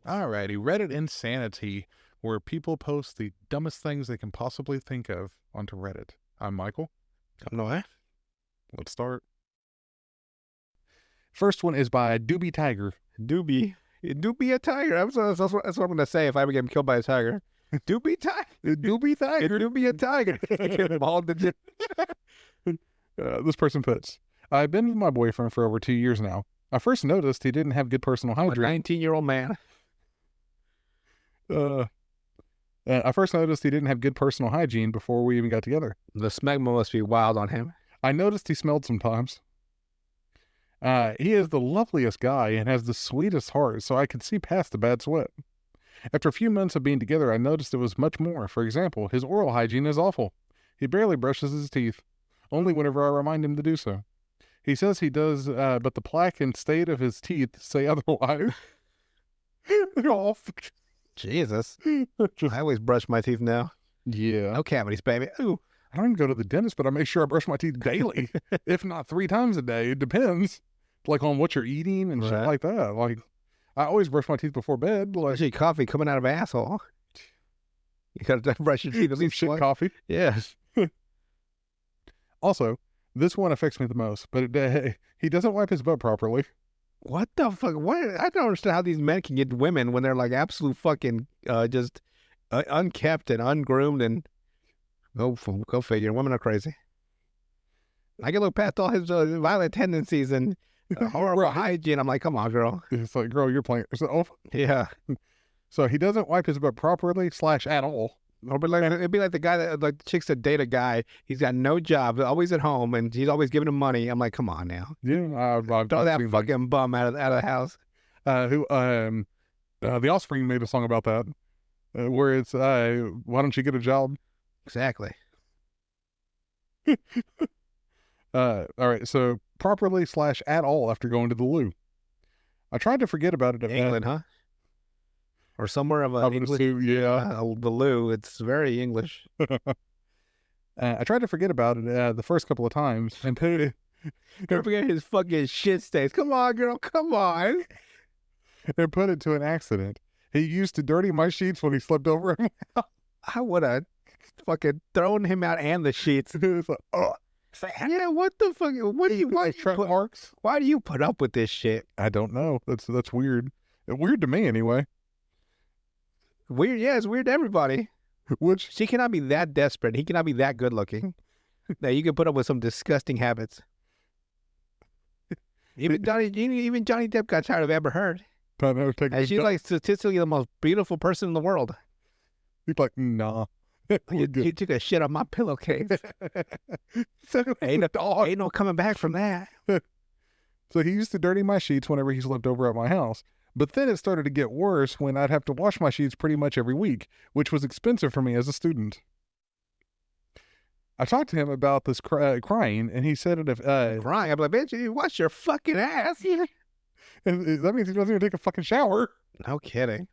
Alrighty, Reddit insanity, where people post the dumbest things they can possibly think of onto Reddit. I'm Michael. I'm Noah. Let's start. First one is by Doobie Tiger. Doobie a tiger. That's what I'm going to say if I ever get killed by a tiger. Doobie tiger. Doobie Tiger. Doobie a tiger. This person puts, I've been with my boyfriend for over 2 years now. I first noticed he didn't have good personal hygiene. 19-year-old man. I first noticed he didn't have good personal hygiene before we even got together. The smegma must be wild on him. I noticed he smelled sometimes. He is the loveliest guy and has the sweetest heart, so I could see past the bad sweat. After a few months of being together, I noticed it was much more. For example, his oral hygiene is awful. He barely brushes his teeth, only whenever I remind him to do so. He says he does, but the plaque and state of his teeth say otherwise. They're all... Jesus. I always brush my teeth now. Yeah. No cavities, baby. Ooh. I don't even go to the dentist, but I make sure I brush my teeth daily, if not 3 times a day. It depends, like on what you're eating and shit like that. Like, I always brush my teeth before bed. Like, especially coffee coming out of asshole. You gotta brush your teeth. Some shit coffee. Yes. Also, this one affects me the most, but he doesn't wipe his butt properly. What the fuck? What? I don't understand how these men can get women when they're like absolute fucking just unkept and ungroomed and go figure. Women are crazy. I can look past all his violent tendencies and horrible hygiene. I'm like, come on, girl. It's like, girl, you're playing yourself. Yeah. So he doesn't wipe his butt properly / at all. Or it'd be like the guy that, like, chicks that date a guy. He's got no job, always at home, and he's always giving him money. I'm like, come on now. Yeah, I've throw that fucking bum out of the house. The Offspring made a song about that, where it's, why don't you get a job? Exactly. All right, so properly / at all after going to the loo. I tried to forget about it. England, huh? Or somewhere of an English, the loo. It's very English. I tried to forget about it the first couple of times and put it. Don't forget his fucking shit stains. Come on, girl, come on. And put it to an accident. He used to dirty my sheets when he slept over at my house. I would have fucking thrown him out and the sheets. It's like, oh. Yeah, what the fuck? What do you? Why do you put up with this shit? I don't know. That's weird. Weird to me anyway. Weird, yeah, it's weird to everybody. Which she cannot be that desperate. He cannot be that good looking. That you can put up with some disgusting habits. Even Johnny Depp got tired of Amber Heard. And she's like statistically the most beautiful person in the world. He's like, nah. He took a shit on my pillowcase. Ain't no coming back from that. So he used to dirty my sheets whenever he slept over at my house. But then it started to get worse when I'd have to wash my sheets pretty much every week, which was expensive for me as a student. I talked to him about this crying, and he said if... crying? I'm like, bitch, you wash your fucking ass. And that means he doesn't even take a fucking shower. No kidding.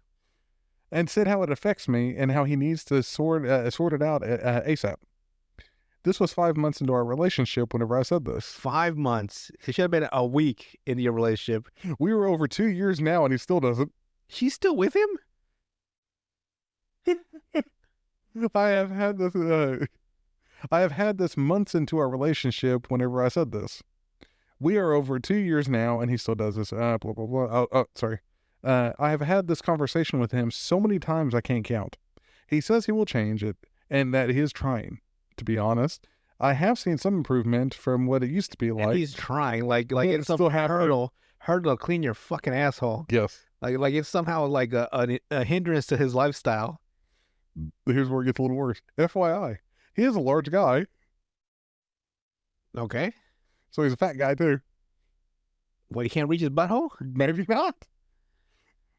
And said how it affects me and how he needs to sort it out ASAP. This was 5 months into our relationship whenever I said this. 5 months. It should have been a week into your relationship. We were over 2 years now, and he still doesn't. She's still with him? I have had this months into our relationship whenever I said this. We are over 2 years now, and he still does this. Blah, blah, blah. Oh, sorry. I have had this conversation with him so many times I can't count. He says he will change it, and that he is trying. To be honest, I have seen some improvement from what it used to be like. And he's trying, like it's some hurdle to clean your fucking asshole. Yes. Like it's somehow like a hindrance to his lifestyle. Here's where it gets a little worse. FYI, he is a large guy. Okay. So he's a fat guy too. What, he can't reach his butthole? Maybe not.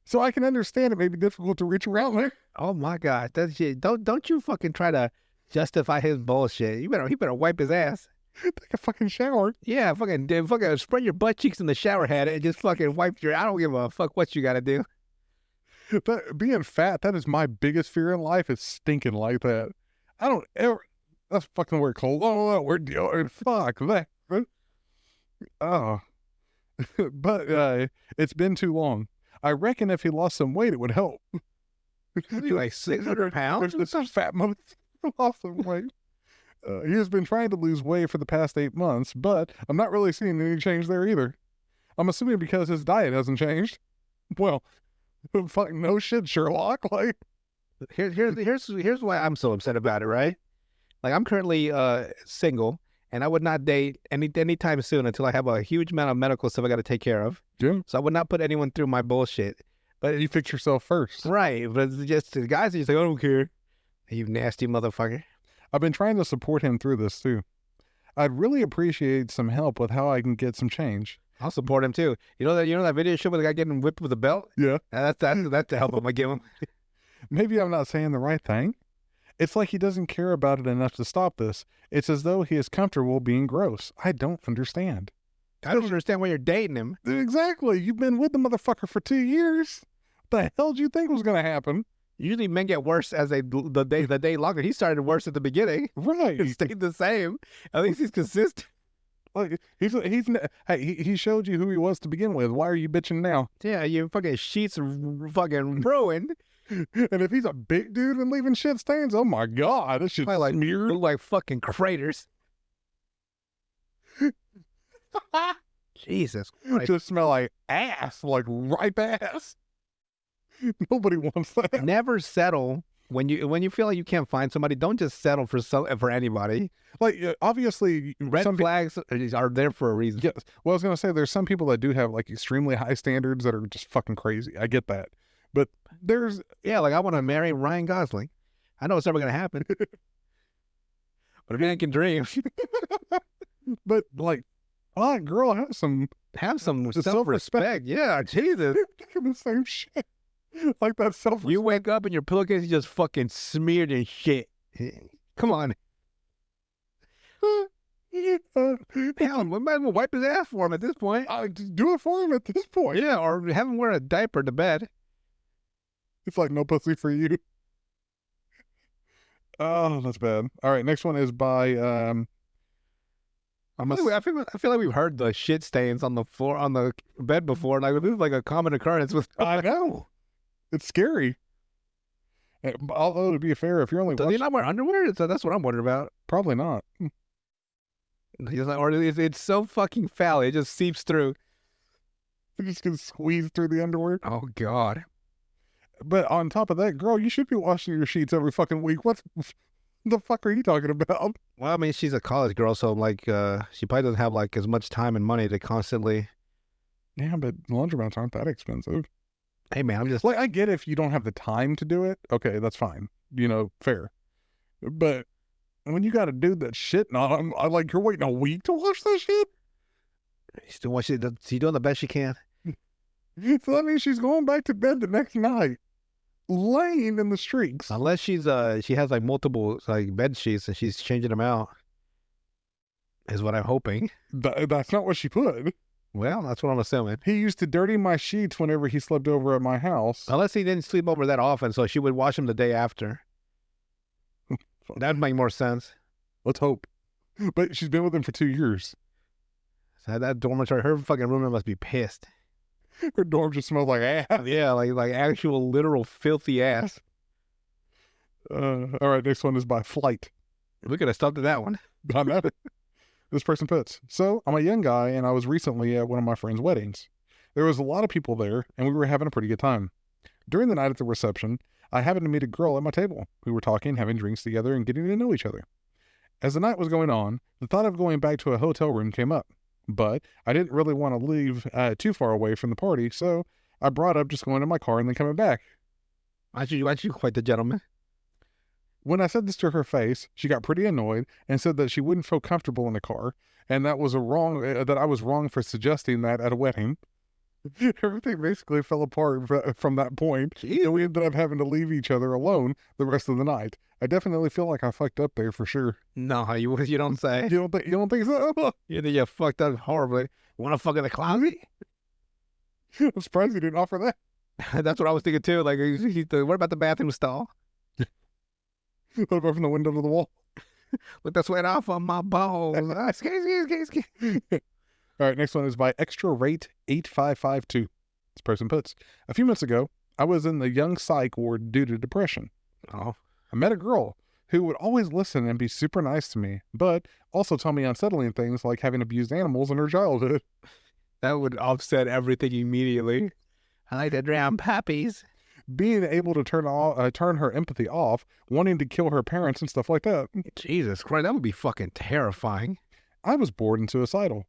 So I can understand it may be difficult to reach around there. Oh my God. That shit. Don't you fucking try to justify his bullshit. He better wipe his ass. Take a fucking shower. Yeah, fucking spread your butt cheeks in the shower head and just fucking wipe your... I don't give a fuck what you gotta do. Being fat, that is my biggest fear in life, is stinking like that. I don't ever... That's fucking weird cold. Oh, we're dealing. Fuck that. Oh. But it's been too long. I reckon if he lost some weight, it would help. Like 600 pounds? There's this fat mother lost some weight. He has been trying to lose weight for the past 8 months, but I'm not really seeing any change there either. I'm assuming because his diet hasn't changed. Well, fuck no shit, Sherlock. Like, Here's why I'm so upset about it, right? Like, I'm currently single, and I would not date anytime soon until I have a huge amount of medical stuff I got to take care of. Jim, So I would not put anyone through my bullshit. But you fix yourself first. right, but it's just the guys are just like, I don't care. You nasty motherfucker. I've been trying to support him through this too. I'd really appreciate some help with how I can get some change. I'll support him too. You know that video show with the guy getting whipped with a belt? Yeah. That's the help I'm gonna give him. Maybe I'm not saying the right thing. It's like he doesn't care about it enough to stop this. It's as though he is comfortable being gross. I don't understand. I don't understand why you're dating him. Exactly. You've been with the motherfucker for 2 years. What the hell did you think was going to happen? Usually men get worse as the day longer. He started worse at the beginning. Right. It stayed the same. At least he's consistent. Like he showed you who he was to begin with. Why are you bitching now? Yeah, your fucking sheets are fucking ruined. And if he's a big dude and leaving shit stains, oh my god, this shit's Probably like smeared. look like fucking craters. Jesus Christ. Just smell like ass, like ripe ass. Nobody wants that. Never settle when you feel like you can't find somebody. Don't just settle for anybody. Like obviously, Red flags are there for a reason. Yes. Well, I was gonna say there's some people that do have like extremely high standards that are just fucking crazy. I get that, but there's Yeah, like I want to marry Ryan Gosling. I know it's never gonna happen, but if you can dream, but like, oh, girl, have some self-respect. Yeah, Jesus. the same shit. Like that self. You wake up and your pillowcase is just fucking smeared in shit. Come on. Hell, we might as well wipe his ass for him at this point. Do it for him at this point. Yeah, or have him wear a diaper to bed. It's like no pussy for you. Oh, that's bad. All right, next one is by I feel like we've heard the shit stains on the floor on the bed before. Like this is like a common occurrence with. I know. It's scary. Although to be fair, if you're only Does he not wear underwear? That's what I'm wondering about. Probably not. He's like, or it's so fucking foul, it just seeps through. It just gets squeezed through the underwear. Oh God. But on top of that, girl, you should be washing your sheets every fucking week. What the fuck are you talking about? Well, I mean, she's a college girl, so like, she probably doesn't have like as much time and money to constantly. Yeah, but laundromats aren't that expensive. Hey man, I'm just Like, I get if you don't have the time to do it. Okay, that's fine. You know, fair. But when you got a dude that's shitting on him, I like you're waiting a week to wash that shit. still want she's doing the best she can. So that means she's going back to bed the next night, laying in the streets. Unless she has like multiple like bed sheets and she's changing them out. Is what I'm hoping. That's not what she put. Well, that's what I'm assuming. He used to dirty my sheets whenever he slept over at my house. Unless he didn't sleep over that often, so she would wash them the day after. That'd make more sense. Let's hope. But she's been with him for 2 years. So that dormitory, her fucking roommate must be pissed. Her dorm just smells like ass. Yeah, like actual literal filthy ass. All right, next one is by Flight. We could have stopped at that one. I know. This person puts, so I'm a young guy and I was recently at one of my friend's weddings. There was a lot of people there and we were having a pretty good time. During the night at the reception, I happened to meet a girl at my table. We were talking, having drinks together and getting to know each other. As the night was going on, the thought of going back to a hotel room came up, but I didn't really want to leave too far away from the party, so I brought up just going to my car and then coming back. Aren't you quite the gentleman? When I said this to her face, she got pretty annoyed and said that she wouldn't feel comfortable in the car, and that was that I was wrong for suggesting that at a wedding. Everything basically fell apart from that point, and we ended up having to leave each other alone the rest of the night. I definitely feel like I fucked up there for sure. No, you don't say. You don't think so? You think you fucked up horribly. Want to fuck in the closet? I'm surprised you didn't offer that. That's what I was thinking too. Like, what about the bathroom stall? What about from the window to the wall? Let the sweat off on my balls. All right, next one is by Extra Rate 8552. This person puts, a few months ago, I was in the young psych ward due to depression. Oh, I met a girl who would always listen and be super nice to me, but also tell me unsettling things like having abused animals in her childhood. that would offset everything immediately. I like to drown puppies. Being able to turn her empathy off, wanting to kill her parents and stuff like that. Jesus Christ, that would be fucking terrifying. I was bored and suicidal.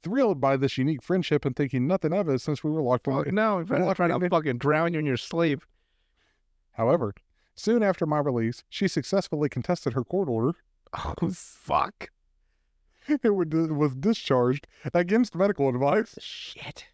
Thrilled by this unique friendship and thinking nothing of it since we were locked Oh, away. no, if I'm trying to fucking drown you in your sleep. However, soon after my release, she successfully contested her court order Oh, fuck. and was discharged against medical advice. Shit.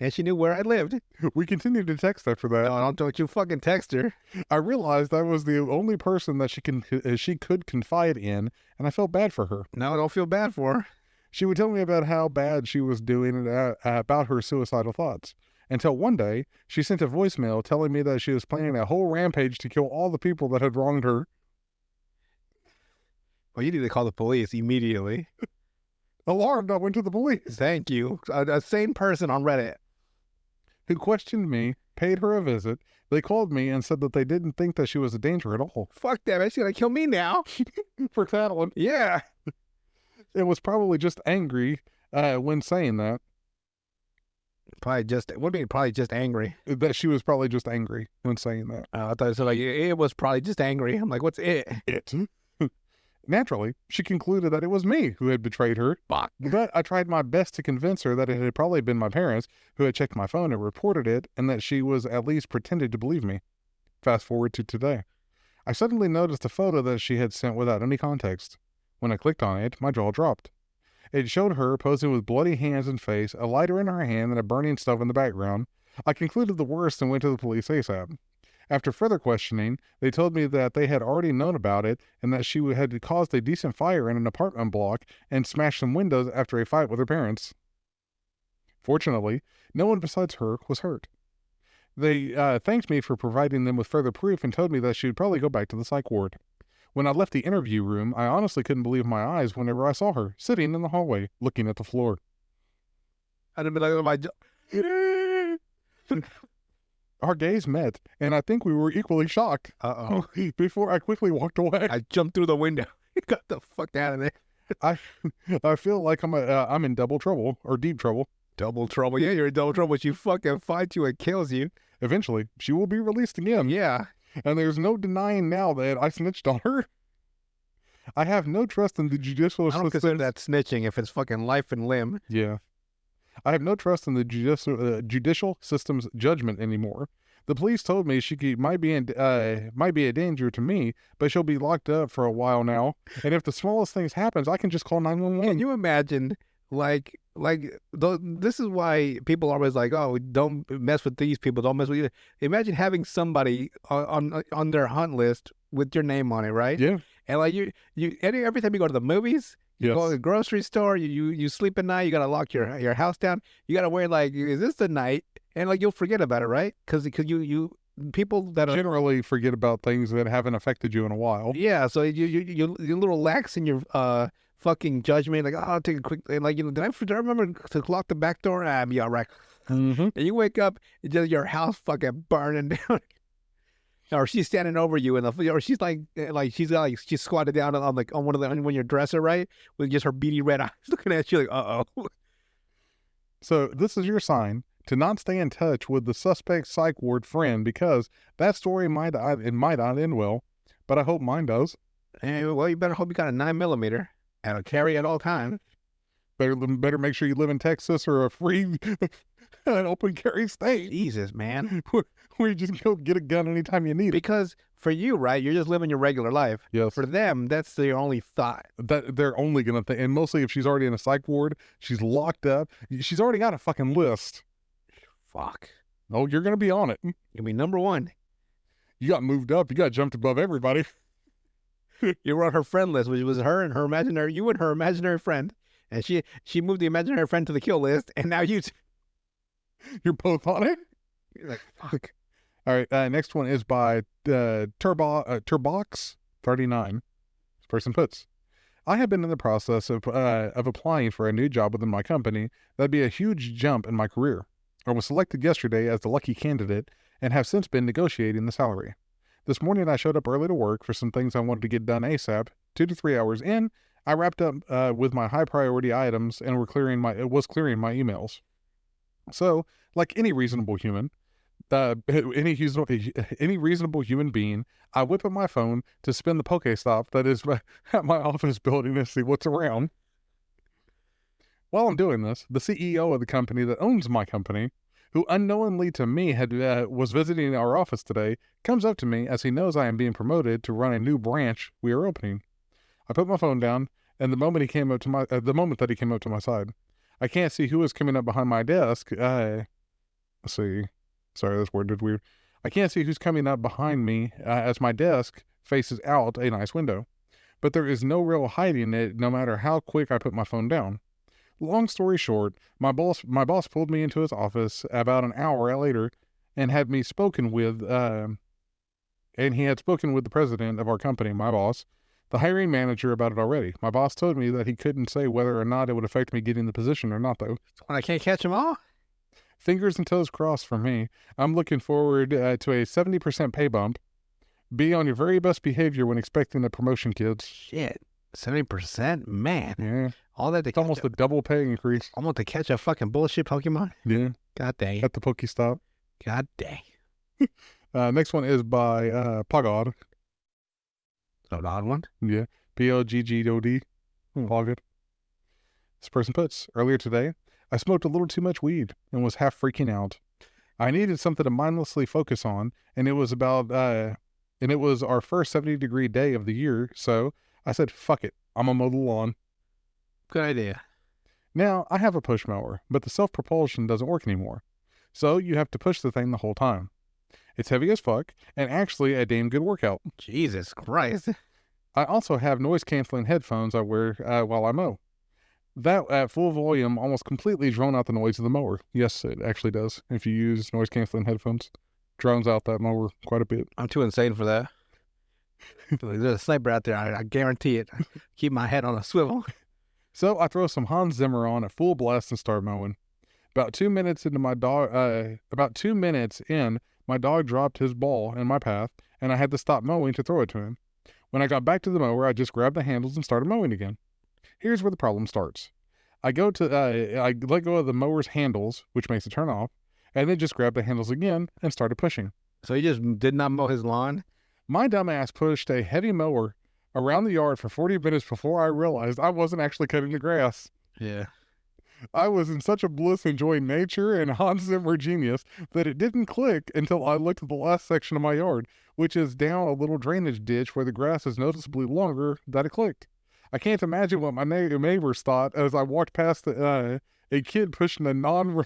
And she knew where I lived. We continued to text after that. No, don't you fucking text her. I realized I was the only person that she could confide in, and I felt bad for her. No, don't feel bad for her. She would tell me about how bad she was doing and about her suicidal thoughts. Until one day, she sent a voicemail telling me that she was planning a whole rampage to kill all the people that had wronged her. Well, you need to call the police immediately. Alarmed, I went to the police, Thank you. A sane person on Reddit. who questioned me, paid her a visit. They called me and said that they didn't think that she was a danger at all. Fuck that, man. She's gonna kill me now. For tattling. Yeah. It was probably just angry when saying that. Probably just angry. That she was probably just angry when saying that. I thought it said like it was probably just angry. I'm like, what's it? It. Naturally, she concluded that it was me who had betrayed her. Fuck. But I tried my best to convince her that it had probably been my parents who had checked my phone and reported it, and that she was at least pretended to believe me. Fast forward to today. I suddenly noticed a photo that she had sent without any context. When I clicked on it, my jaw dropped. It showed her posing with bloody hands and face, a lighter in her hand, and a burning stove in the background. I concluded the worst and went to the police ASAP. After further questioning, they told me that they had already known about it and that she had caused a decent fire in an apartment block and smashed some windows after a fight with her parents. Fortunately, no one besides her was hurt. They thanked me for providing them with further proof and told me that she would probably go back to the psych ward. When I left the interview room, I honestly couldn't believe my eyes whenever I saw her sitting in the hallway, looking at the floor. I'd have been like, oh my. Our gaze met, and I think we were equally shocked. Uh-oh. Before I quickly walked away. I jumped through the window. Got the fuck out of there. I feel like I'm in double trouble, or deep trouble. Double trouble. Yeah, you're in double trouble. She fucking fights you and kills you. Eventually, she will be released again. Yeah. And there's no denying now that I snitched on her. I have no trust in the judicial I don't consider that snitching if it's fucking life and limb. Yeah. I have no trust in the judicial system's judgment anymore. The police told me she might be a danger to me, but she'll be locked up for a while now. And if the smallest things happens, I can just call 911. Can you imagine, this is why people are always like, oh, don't mess with these people, don't mess with you. Imagine having somebody on their hunt list with your name on it, right? Yeah. And like every time you go to the movies, you Yes. go to the grocery store, you sleep at night, you gotta lock your house down. You gotta worry like, is this the night? And like you'll forget about it, right? Because you people that are Generally forget about things that haven't affected you in a while. yeah, so you're a little lax in your fucking judgment. Like, oh, I'll take a quick, and like, did I remember to lock the back door? Ah, be all right. Mm-hmm. And you wake up, it's just your house fucking burning down. Or she's standing over you, or she's she's squatted down on one your dresser, right, with just her beady red eyes looking at you like, uh-oh. So this is your sign to not stay in touch with the suspect psych ward friend, because that story might not end well, but I hope mine does. Hey, well, you better hope you got a 9mm and a carry at all times. Better make sure you live in Texas or a free an open carry state Jesus, man. where you just go get a gun anytime you need it. Because for you, right, you're just living your regular life. Yes. For them, that's their only thought. That they're only gonna think, and mostly if she's already in a psych ward, she's locked up, she's already got a fucking list. Fuck. Oh, you're gonna be on it. You'll be number one. You got moved up. You got jumped above everybody. You were on her friend list, which was you and her imaginary friend. And she moved the imaginary friend to the kill list, and now you're both on it. You're like, fuck. All right. Next one is by Turbox39. This person puts, I have been in the process of applying for a new job within my company. That'd be a huge jump in my career. I was selected yesterday as the lucky candidate and have since been negotiating the salary. This morning I showed up early to work for some things I wanted to get done ASAP. 2 to 3 hours in, I wrapped up with my high priority items and clearing my emails. So, like any reasonable human, any reasonable human being, I whip up my phone to spin the Pokestop that is at my office building to see what's around. While I'm doing this, the CEO of the company that owns my company, who unknowingly to me was visiting our office today, comes up to me as he knows I am being promoted to run a new branch we are opening. I put my phone down, and the moment that he came up to my side, I can't see who is coming up behind my desk. Let's see. Sorry, this word did weird. I can't see who's coming up behind me as my desk faces out a nice window. But there is no real hiding it, no matter how quick I put my phone down. Long story short, my boss pulled me into his office about an hour later and had me spoken with, and he had spoken with the president of our company, my boss, the hiring manager, about it already. My boss told me that he couldn't say whether or not it would affect me getting the position or not, though. When I can't catch them all? Fingers and toes crossed for me. I'm looking forward to a 70% pay bump. Be on your very best behavior when expecting a promotion, kids. Shit. 70%? Man. Yeah. All that to It's almost a double pay increase. Almost to catch a fucking bullshit Pokemon? Yeah. God dang. At the Pokestop. God dang. Next one is by Pogod. An odd one? Yeah. P-O-G-G-O-D. Pogod. This person puts, earlier today, I smoked a little too much weed and was half freaking out. I needed something to mindlessly focus on, and it was our first 70-degree day of the year, so I said, fuck it, I'm gonna mow the lawn. Good idea. Now, I have a push mower, but the self-propulsion doesn't work anymore, so you have to push the thing the whole time. It's heavy as fuck, and actually a damn good workout. Jesus Christ. I also have noise-canceling headphones I wear while I mow. That at full volume almost completely drone out the noise of the mower. Yes, it actually does. If you use noise-canceling headphones, drones out that mower quite a bit. I'm too insane for that. There's a sniper out there. I guarantee it. Keep my head on a swivel. So I throw some Hans Zimmer on at full blast and start mowing. About 2 minutes in, my dog dropped his ball in my path, and I had to stop mowing to throw it to him. When I got back to the mower, I just grabbed the handles and started mowing again. Here's where the problem starts. I let go of the mower's handles, which makes it turn off, and then just grabbed the handles again and started pushing. So he just did not mow his lawn? My dumbass pushed a heavy mower around the yard for 40 minutes before I realized I wasn't actually cutting the grass. Yeah. I was in such a bliss enjoying nature and Hans Zimmer genius that it didn't click until I looked at the last section of my yard, which is down a little drainage ditch where the grass is noticeably longer, that it clicked. I can't imagine what my neighbors thought as I walked past a kid pushing a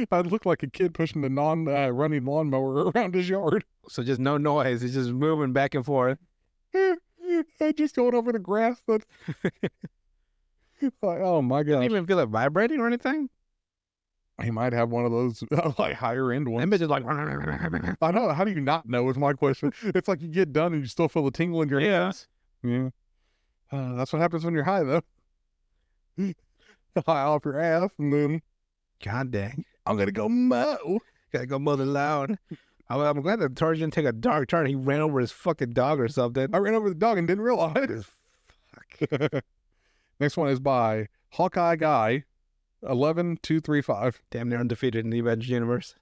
I looked like a kid pushing a running lawnmower around his yard. So just no noise. It's just moving back and forth. Just going over the grass. Like, oh my gosh. Didn't even feel it vibrating or anything? He might have one of those like higher end ones. That bitch is like... I know. How do you not know is my question. It's like you get done and you still feel the tingle in your hands. Yeah. That's what happens when you're high, though. High off your ass, and then... God dang. I'm going to go mow. Gotta go mow the lawn. I'm glad the Tarzan didn't take a dark turn. He ran over his fucking dog or something. I ran over the dog and didn't realize. Fuck. Next one is by Hawkeye Guy, 11235. Damn near undefeated in the Avengers universe.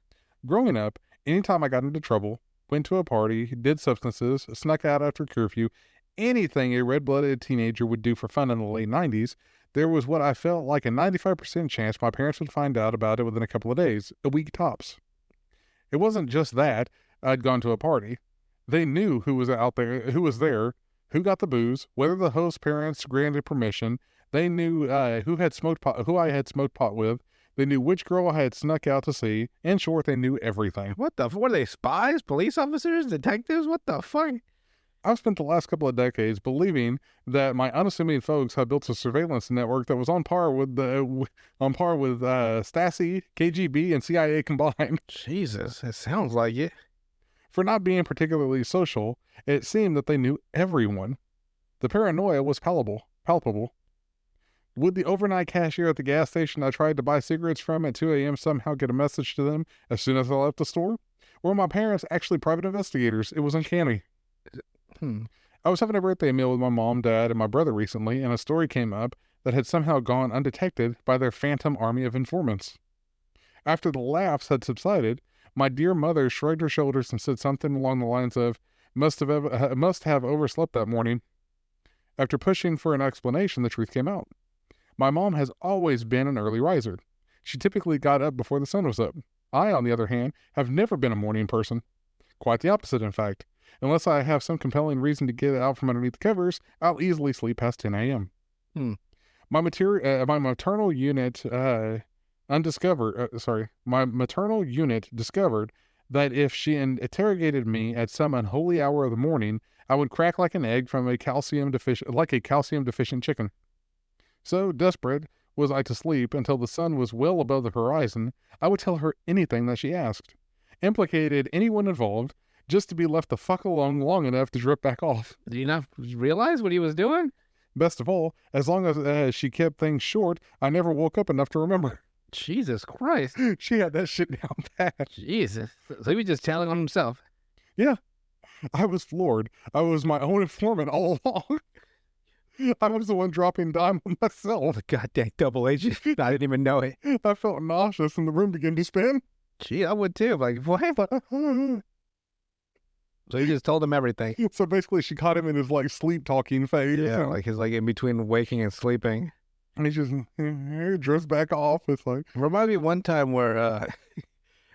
Growing up, anytime I got into trouble, went to a party, did substances, snuck out after curfew, anything a red-blooded teenager would do for fun in the late 90s, there was what I felt like a 95% chance my parents would find out about it within a couple of days, a week tops. It wasn't just that I'd gone to a party. They knew who was out there, who was there, who got the booze, whether the host parents granted permission. They knew who I had smoked pot with. They knew which girl I had snuck out to see. In short, they knew everything. What are they, spies, police officers, detectives? What the fuck? I've spent the last couple of decades believing that my unassuming folks had built a surveillance network that was on par with Stasi, KGB, and CIA combined. Jesus, it sounds like it. For not being particularly social, it seemed that they knew everyone. The paranoia was palpable. Would the overnight cashier at the gas station I tried to buy cigarettes from at 2 a.m. somehow get a message to them as soon as I left the store? Or were my parents actually private investigators? It was uncanny. Hmm. I was having a birthday meal with my mom, dad, and my brother recently, and a story came up that had somehow gone undetected by their phantom army of informants. After the laughs had subsided, my dear mother shrugged her shoulders and said something along the lines of, must have overslept that morning. After pushing for an explanation, the truth came out. My mom has always been an early riser. She typically got up before the sun was up. I, on the other hand, have never been a morning person. Quite the opposite, in fact. Unless I have some compelling reason to get out from underneath the covers, I'll easily sleep past 10 a.m. Hmm. My maternal unit discovered that if she interrogated me at some unholy hour of the morning, I would crack like an egg from a calcium deficient chicken. So desperate was I to sleep until the sun was well above the horizon, I would tell her anything that she asked. Implicated anyone involved, just to be left the fuck alone long enough to drip back off. Did you not realize what he was doing? Best of all, as long as she kept things short, I never woke up enough to remember. Jesus Christ. She had that shit down pat. Jesus. So he was just telling on himself. Yeah, I was floored. I was my own informant all along. I was the one dropping dime on myself. Goddamn double agent. I didn't even know it. I felt nauseous and the room began to spin. Gee, I would too. Like, what? So you just told him everything. So basically, she caught him in his like sleep talking phase. Yeah, like his in between waking and sleeping. And he just drifts back off. It's like reminds me of one time where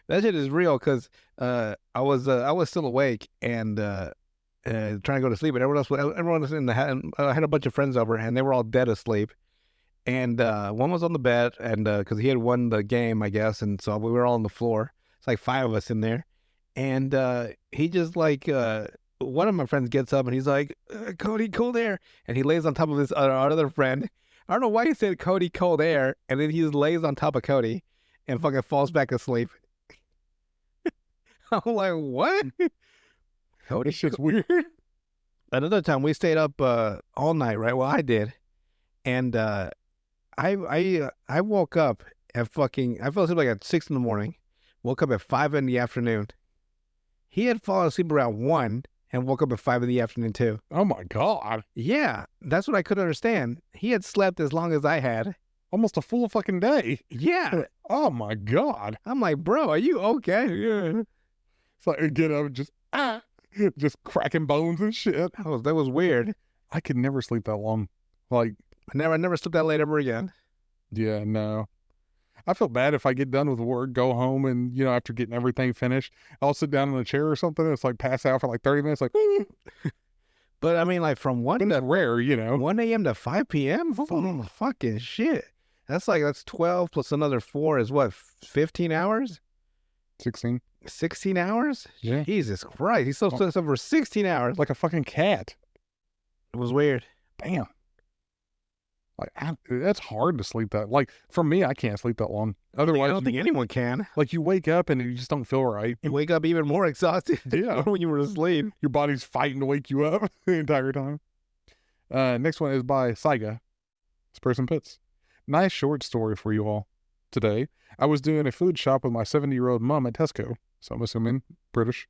that shit is real because I was still awake and trying to go to sleep, and everyone was in the I had a bunch of friends over and they were all dead asleep, and one was on the bed and because he had won the game, I guess, and so we were all on the floor. It's like 5 of us in there. And he just like, one of my friends gets up and he's like, Cody, cold air. And he lays on top of his other friend. I don't know why he said Cody, cold air. And then he just lays on top of Cody and fucking falls back asleep. I'm like, what? Cody, this shit's weird. Another time we stayed up all night, right? Well, I did. And I woke up at I fell asleep like at 6 in the morning. Woke up at 5 in the afternoon. He had fallen asleep around 1 and woke up at 5 in the afternoon too. Oh my God. Yeah, that's what I couldn't understand. He had slept as long as I had. Almost a full fucking day. Yeah. Oh my God. I'm like, bro, are you okay? Yeah. It's like, get up and just cracking bones and shit. That was weird. I could never sleep that long. Like, I never slept that late ever again. Yeah, no. I feel bad if I get done with work, go home, and, after getting everything finished, I'll sit down in a chair or something, and it's like pass out for like 30 minutes, like, But I mean, like from 1 but to it's rare, 1 a.m. to 5 p.m.? Oh, fucking shit. That's 12 plus another 4 is what, 15 hours? 16. 16 hours? Yeah. Jesus Christ. He's so slept for 16 hours. Like a fucking cat. It was weird. Damn. Like, that's hard to sleep that. Like, for me, I can't sleep that long. Otherwise, I don't think anyone can. Like, you wake up and you just don't feel right. You wake up even more exhausted Yeah. when you were asleep. Your body's fighting to wake you up the entire time. Next one is by Saiga. This person puts, nice short story for you all. Today, I was doing a food shop with my 70-year-old mom at Tesco, so I'm assuming British.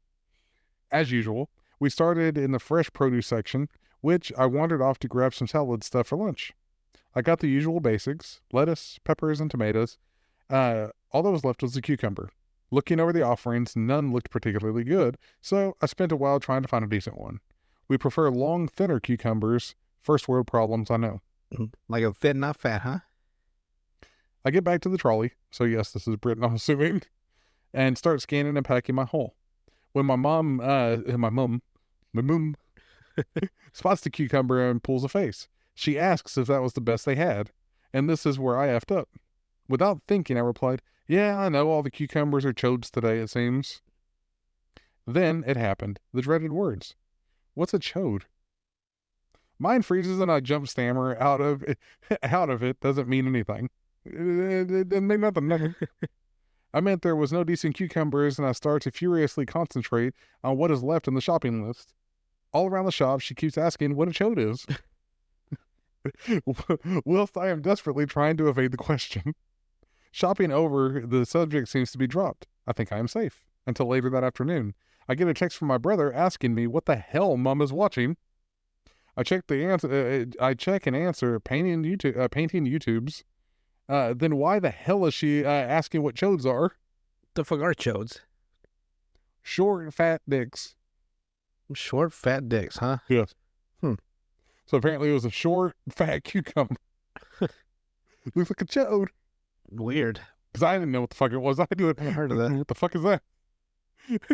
As usual, we started in the fresh produce section, which I wandered off to grab some salad stuff for lunch. I got the usual basics, lettuce, peppers, and tomatoes. All that was left was the cucumber. Looking over the offerings, none looked particularly good, so I spent a while trying to find a decent one. We prefer long, thinner cucumbers. First world problems, I know. Like a thin, not fat, huh? I get back to the trolley, so yes, this is Britain, I'm assuming, and start scanning and packing my haul. When my mom spots the cucumber and pulls a face. She asks if that was the best they had, and this is where I effed up. Without thinking, I replied, yeah, I know all the cucumbers are chodes today, it seems. Then it happened, the dreaded words. What's a chode? Mine freezes and I jump stammer out of it doesn't mean anything. It didn't mean nothing. I meant there was no decent cucumbers, and I start to furiously concentrate on what is left in the shopping list. All around the shop, she keeps asking what a chode is. Whilst I am desperately trying to evade the question. Shopping over, the subject seems to be dropped. I think I am safe. Until later that afternoon, I get a text from my brother asking me what the hell Mom is watching. I check the answer. I check and answer painting YouTubes. Then why the hell is she asking what chodes are? The fuck are chodes? Short, fat dicks. Short, fat dicks, huh? Yes. Hmm. So apparently it was a short, fat cucumber. Looks like a chode. Weird. Because I didn't know what the fuck it was. I do it. I heard of that. What the fuck is that?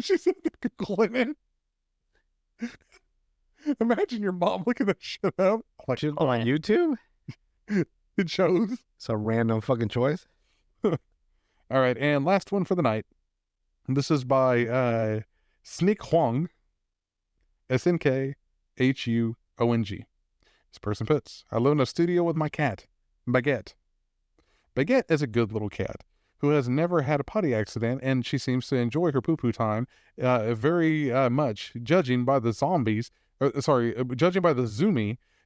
She said to Google it. Imagine your mom looking that shit up. Like, she's on YouTube? It shows. It's a random fucking choice. All right, and last one for the night. This is by Sneak Huang. SNKHUONG. This person puts, I live in a studio with my cat, Baguette. Baguette is a good little cat who has never had a potty accident, and she seems to enjoy her poo-poo time very much, judging by the zoomie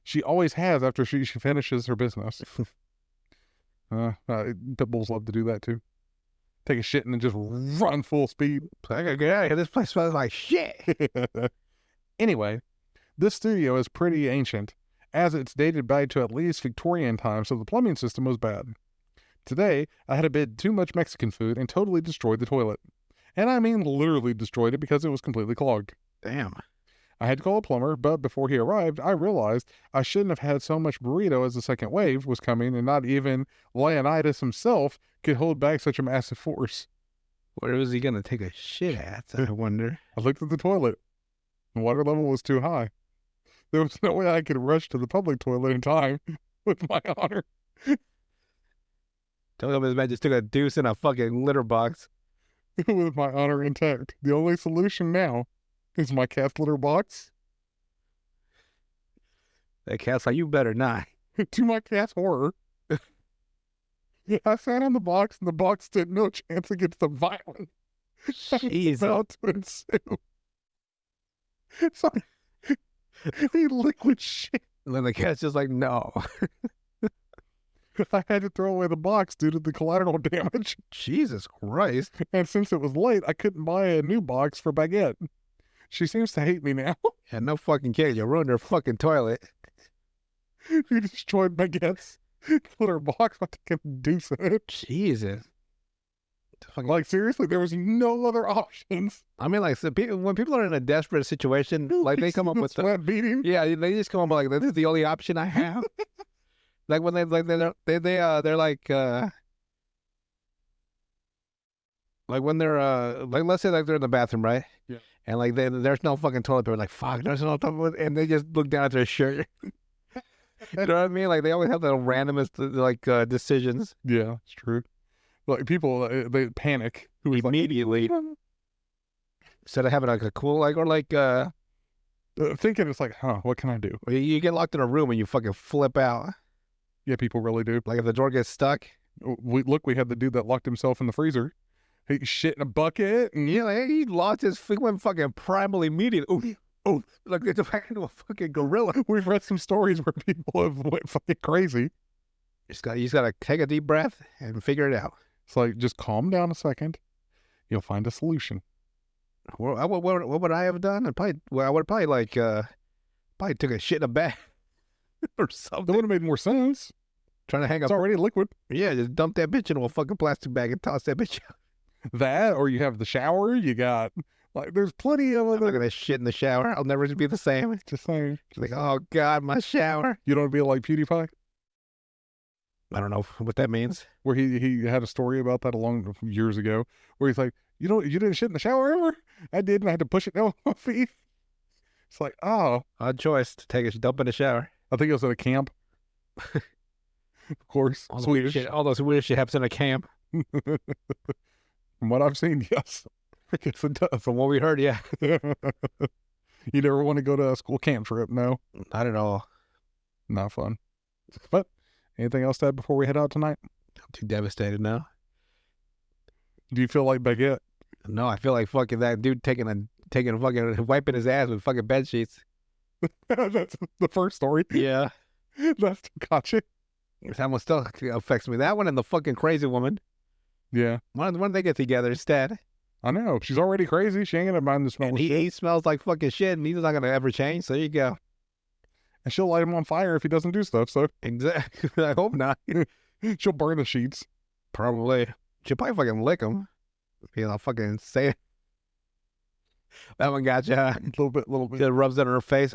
she always has after she finishes her business. Pit bulls love to do that too. Take a shit and then just run full speed. I gotta get out of here. This place smells like shit. Anyway, this studio is pretty ancient, as it's dated back to at least Victorian times, so the plumbing system was bad. Today, I had a bit too much Mexican food and totally destroyed the toilet. And I mean literally destroyed it because it was completely clogged. Damn. I had to call a plumber, but before he arrived, I realized I shouldn't have had so much burrito as the second wave was coming, and not even Leonidas himself could hold back such a massive force. Where was he gonna take a shit at, I wonder? I looked at the toilet. The water level was too high. There was no way I could rush to the public toilet in time with my honor. Tell him this man just took a deuce in a fucking litter box. With my honor intact. The only solution now is my cat's litter box. That cat's like, you better not. To my cat's horror, I sat on the box, and the box stood no chance against the violence Jesus. about to ensue. So, he liquid shit. And then the cat's just like, no. I had to throw away the box due to the collateral damage. Jesus Christ. And since it was late, I couldn't buy a new box for Baguette. She seems to hate me now. Yeah, no fucking kid. You ruined her fucking toilet. You destroyed Baguette's litter box by taking a deuce in it. Jesus. Like, seriously, there was no other options. I mean, like, so when people are in a desperate situation, like, they come up with sweat beating. Yeah, they just come up with, like, this is the only option I have. Like, when they're like, when they're, like, let's say, like, they're in the bathroom, right? Yeah. And, like, there's no fucking toilet paper. Like, fuck, there's no toilet paper. And they just look down at their shirt. You know what I mean? Like, they always have the randomest, like, decisions. Yeah, it's true. Like, people, they panic. Who is Immediately. like, Instead of having, like, a cool, like, or, like, thinking it's like, what can I do? you get locked in a room and you fucking flip out. Yeah, people really do. Like, if the door gets stuck. We had the dude that locked himself in the freezer. He shit in a bucket. And Yeah, like, he lost his feet, went fucking primal immediately. Oh, like they back into a fucking gorilla. we've read some stories where people have went fucking crazy. You just gotta take a deep breath and figure it out. It's like, just calm down a second. You'll find a solution. What would I have done? I would probably like probably took a shit in a bag or That something. would have made more sense. Trying to hang It's up. already liquid. Yeah, just dump that bitch into a fucking plastic bag and toss that bitch out. That, or you have the shower. You got, like, there's plenty of I'm not other. gonna shit in the shower. I'll never be the same. Just saying. It's like, oh God, my shower. You don't want to be like PewDiePie, I don't know what that means. where he had a story about that years ago, where he's like, you didn't shit in the shower ever? I did, and I had to push it down with my feet. It's like, oh, Odd choice to take a dump in the shower. I think it was at a camp. Of course, Swedish. All those weird shit happens in a camp. From what I've seen, yes. Yes, it does. From what we heard, yeah. You never want to go to a school camp trip, no? Not at all. Not fun. But anything else to add before we head out tonight? I'm too devastated now. Do you feel like Baguette? No, I feel like fucking that dude taking fucking wiping his ass with fucking bed sheets. That's the first story. Yeah. That's Takachi. That one still affects me. That one and the fucking crazy woman. Yeah. When they get together instead? I know. She's already crazy. She ain't gonna mind the smell And of shit. he smells like fucking shit, and he's not gonna ever change. So there you go. And she'll light him on fire if he doesn't do stuff, so Exactly. I hope not. she'll burn the sheets. Probably. She'll probably fucking lick him. You know, fucking say it. That one got you. A little bit. Just rubs it on her face.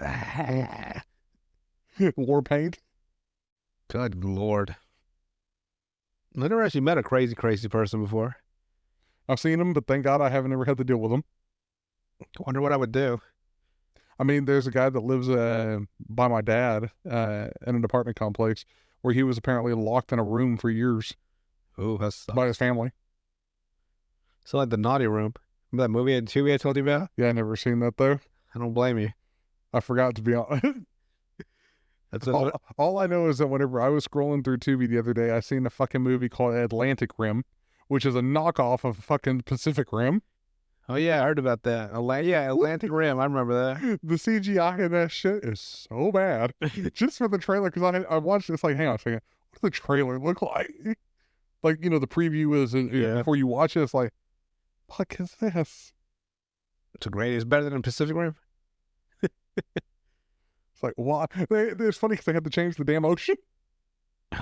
War paint. Good Lord. I never actually met a crazy person before. I've seen him, but thank God I haven't ever had to deal with him. Wonder what I would do. I mean, there's a guy that lives by my dad in an apartment complex where he was apparently locked in a room for years Ooh, that's by his family. so like the naughty room. Remember that movie and TV I told you about? Yeah, I never seen that though. I don't blame you. I forgot, to be honest. That's all I know is that whenever I was scrolling through Tubi the other day, I seen a fucking movie called Atlantic Rim, which is a knockoff of fucking Pacific Rim. Oh yeah, I heard about that. Atlantic Rim. I remember that. The CGI in that shit is so bad. Just for the trailer, because I watched this like, hang on a second, what does the trailer look like? Like, you know, the preview is before you watch it, it's like, what is this? It's great. It's better than Pacific Rim. It's like, what? It's funny because they had to change the damn ocean.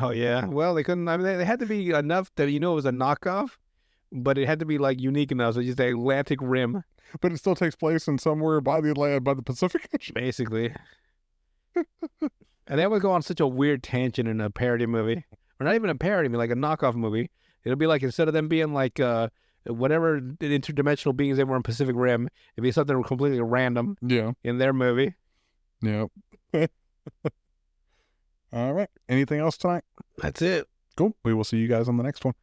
Oh yeah. Well, they couldn't. I mean, they had to be enough that it was a knockoff, but it had to be like unique enough. So just the Atlantic Rim, But it still takes place in somewhere by the Pacific Ocean. basically. And they would go on such a weird tangent in a parody movie, or not even a parody, like a knockoff movie. It'll be like instead of them being like whatever interdimensional beings they were in Pacific Rim, it'd be something completely random. Yeah. In their movie. Yeah. All right. Anything else tonight? That's it. Cool. We will see you guys on the next one.